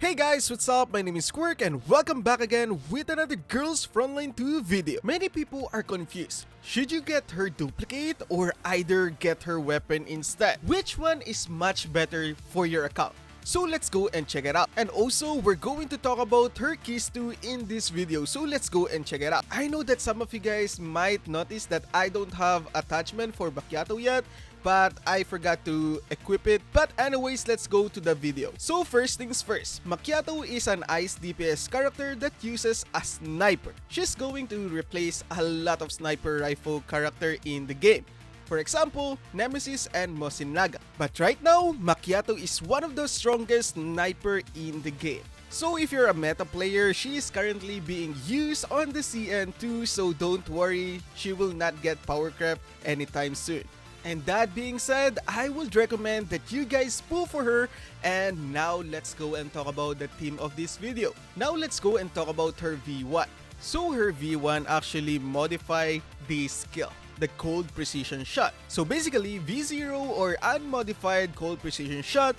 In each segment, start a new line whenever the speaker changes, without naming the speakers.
Hey guys, what's up? My name is Quirk and welcome back again with another Girls Frontline 2 video. Many people are confused. Should you get her duplicate or either get her weapon instead? Which one is much better for your account? So let's go and check it out. And also, we're going to talk about her keys too in this video. So let's go and check it out. I know that some of you guys might notice that I don't have attachment for Makiatto yet, but I forgot to equip it. But anyways, let's go to the video. So first things first, Makiatto is an ice DPS character that uses a sniper. She's going to replace a lot of sniper rifle character in the game. For example, Nemesis and Mosinaga. But right now, Makiatto is one of the strongest sniper in the game. So if you're a meta player, she is currently being used on the CN2, so don't worry, she will not get power creep anytime soon. And that being said, I would recommend that you guys pull for her. And now let's go and talk about the theme of this video. Now let's go and talk about her V1. So her V1 actually modify the skill, the cold precision shot. So basically, V0 or unmodified cold precision shot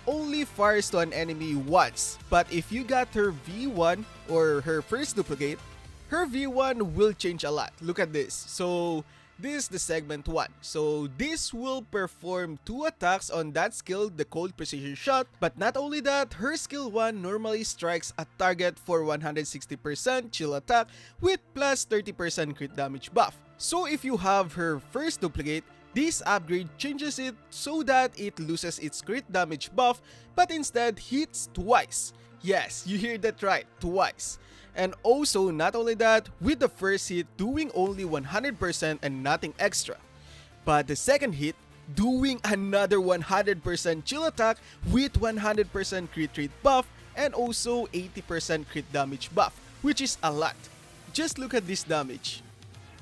only fires to an enemy once. But if you got her V1 or her first duplicate, her V1 will change a lot. Look at this. So this is the segment 1. So this will perform 2 attacks on that skill, the cold precision shot. But not only that, her skill 1 normally strikes a target for 160% chill attack with plus 30% crit damage buff. So if you have her first duplicate, this upgrade changes it so that it loses its crit damage buff but instead hits twice. Yes, you hear that right, twice. And also, not only that, with the first hit doing only 100% and nothing extra, but the second hit doing another 100% chill attack with 100% crit rate buff and also 80% crit damage buff, which is a lot. Just look at this damage.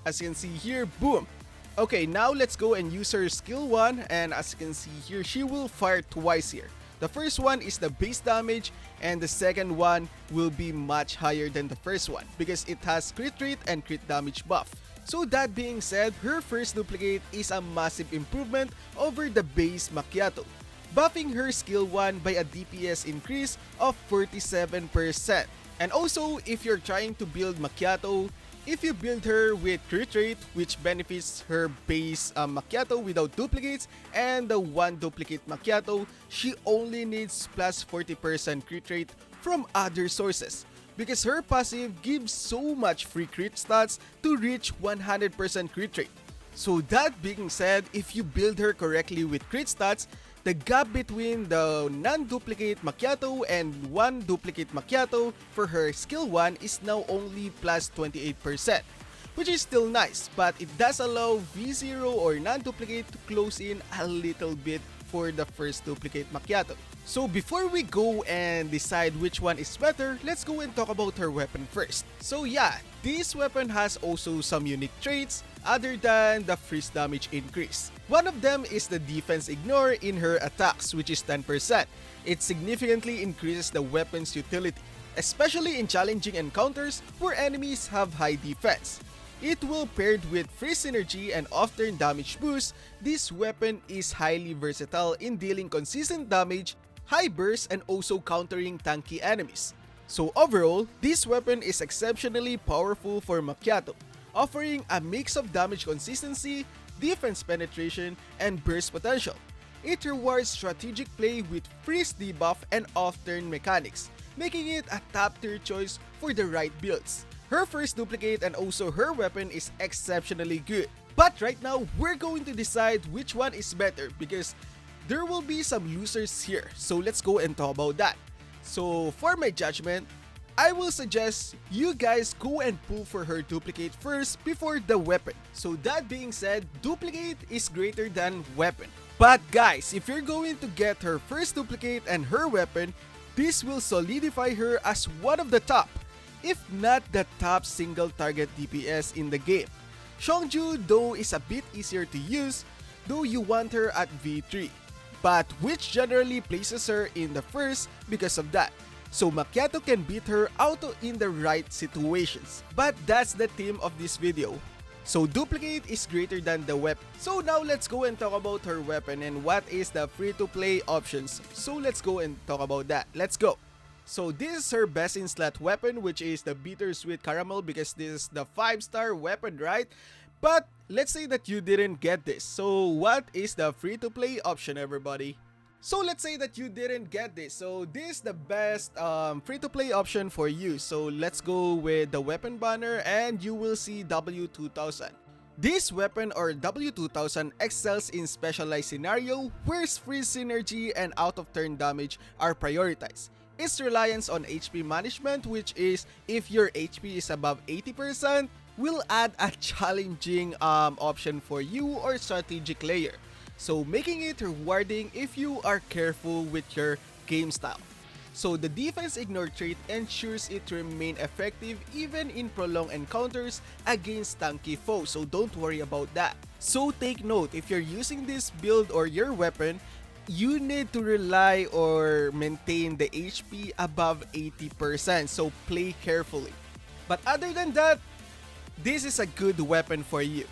As you can see here, boom. Okay, now let's go and use her skill 1, and as you can see here, she will fire twice here. The first one is the base damage, and the second one will be much higher than the first one because it has crit rate and crit damage buff. So that being said, her first duplicate is a massive improvement over the base Makiatto, buffing her skill 1 by a DPS increase of 47%. And also, if you're trying to build Makiatto, if you build her with crit rate, which benefits her base Makiatto without duplicates, and the one duplicate Makiatto, she only needs plus 40% crit rate from other sources, because her passive gives so much free crit stats to reach 100% crit rate. So that being said, if you build her correctly with crit stats, the gap between the non-duplicate Makiatto and one duplicate Makiatto for her skill 1 is now only plus 28%, which is still nice, but it does allow V0 or non-duplicate to close in a little bit for the first duplicate Makiatto. So before we go and decide which one is better, let's go and talk about her weapon first. So yeah, this weapon has also some unique traits other than the freeze damage increase. One of them is the defense ignore in her attacks, which is 10%. It significantly increases the weapon's utility, especially in challenging encounters where enemies have high defense. It will paired with freeze synergy and off-turn damage boost. This weapon is highly versatile in dealing consistent damage, high burst, and also countering tanky enemies. So overall, this weapon is exceptionally powerful for Makiatto, offering a mix of damage consistency, defense penetration, and burst potential. It rewards strategic play with freeze debuff and off-turn mechanics, making it a top-tier choice for the right builds. Her first duplicate and also her weapon is exceptionally good. But right now, we're going to decide which one is better because there will be some losers here. So let's go and talk about that. So for my judgment, I will suggest you guys go and pull for her duplicate first before the weapon. So that being said, duplicate is greater than weapon. But guys, if you're going to get her first duplicate and her weapon, this will solidify her as one of the top, if not the top single target DPS in the game. Shongju though is a bit easier to use, though you want her at V3, but which generally places her in the first because of that. So Makiatto can beat her out in the right situations. But that's the theme of this video. So duplicate is greater than the weapon. So now let's go and talk about her weapon and what is the free to play options. So let's go and talk about that. Let's go. So this is her best in slot weapon, which is the bittersweet caramel, because this is the 5-star weapon, right? But let's say that you didn't get this. So what is the free-to-play option, everybody? So let's say that you didn't get this. So this is the best free-to-play option for you. So let's go with the weapon banner and you will see W2000. This weapon or W2000 excels in specialized scenario where freeze synergy and out of turn damage are prioritized. Its reliance on HP management, which is if your HP is above 80%, will add a challenging option for you or strategic layer. So making it rewarding if you are careful with your game style. So the defense ignore trait ensures it to remain effective even in prolonged encounters against tanky foes, so don't worry about that. So take note, if you're using this build or your weapon, you need to rely or maintain the HP above 80%, so play carefully. But other than that, this is a good weapon for you.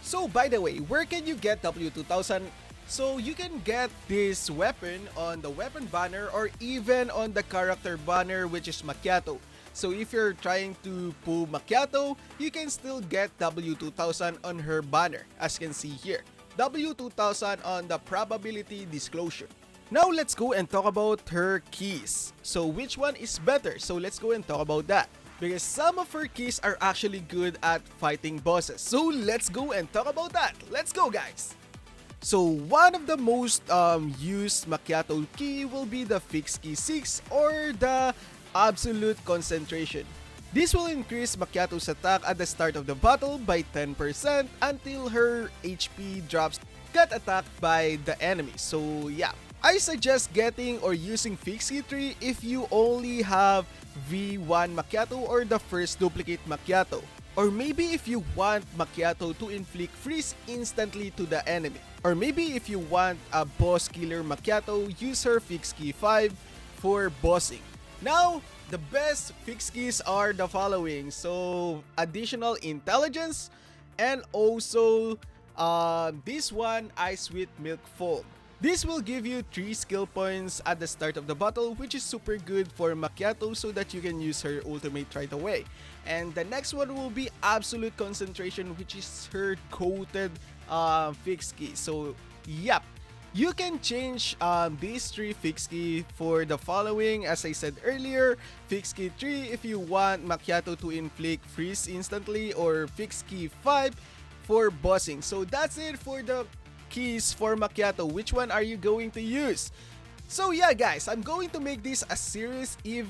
So by the way, where can you get W2000? So you can get this weapon on the weapon banner or even on the character banner, which is Makiatto. So if you're trying to pull Makiatto, you can still get W2000 on her banner, as you can see here. W2000 on the probability disclosure. Now let's go and talk about her keys. So which one is better? So let's go and talk about that, because some of her keys are actually good at fighting bosses. So let's go and talk about that. Let's go, guys. So one of the most used Makiatto key will be the Fixed Key 6 or the Absolute Concentration. This will increase Makiatto's attack at the start of the battle by 10% until her HP drops get attacked by the enemy. So yeah, I suggest getting or using Fixed Key 3 if you only have V1 Makiatto or the first duplicate Makiatto. Or maybe if you want Makiatto to inflict freeze instantly to the enemy. Or maybe if you want a boss killer Makiatto, use her Fixed Key 5 for bossing. Now, the best fixed keys are the following. So, additional intelligence and also this one, Ice Sweet Milk Foam. This will give you 3 skill points at the start of the battle, which is super good for Makiatto so that you can use her ultimate right away. And the next one will be Absolute Concentration, which is her coated fixed key. So, yep. You can change these 3 fixed key for the following. As I said earlier, Fixed Key 3 if you want Makiatto to inflict freeze instantly, or Fixed Key 5 for bossing. So that's it for the keys for Makiatto. Which one are you going to use? So yeah guys, I'm going to make this a series if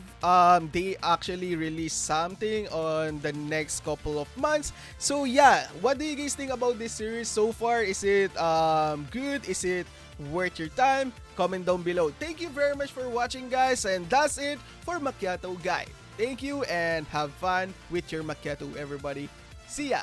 they actually release something on the next couple of months. So yeah, what do you guys think about this series so far? Is it good? Is it worth your time? Comment down below. Thank you very much for watching guys, and that's it for Makiatto Guide. Thank you and have fun with your Makiatto everybody. See ya!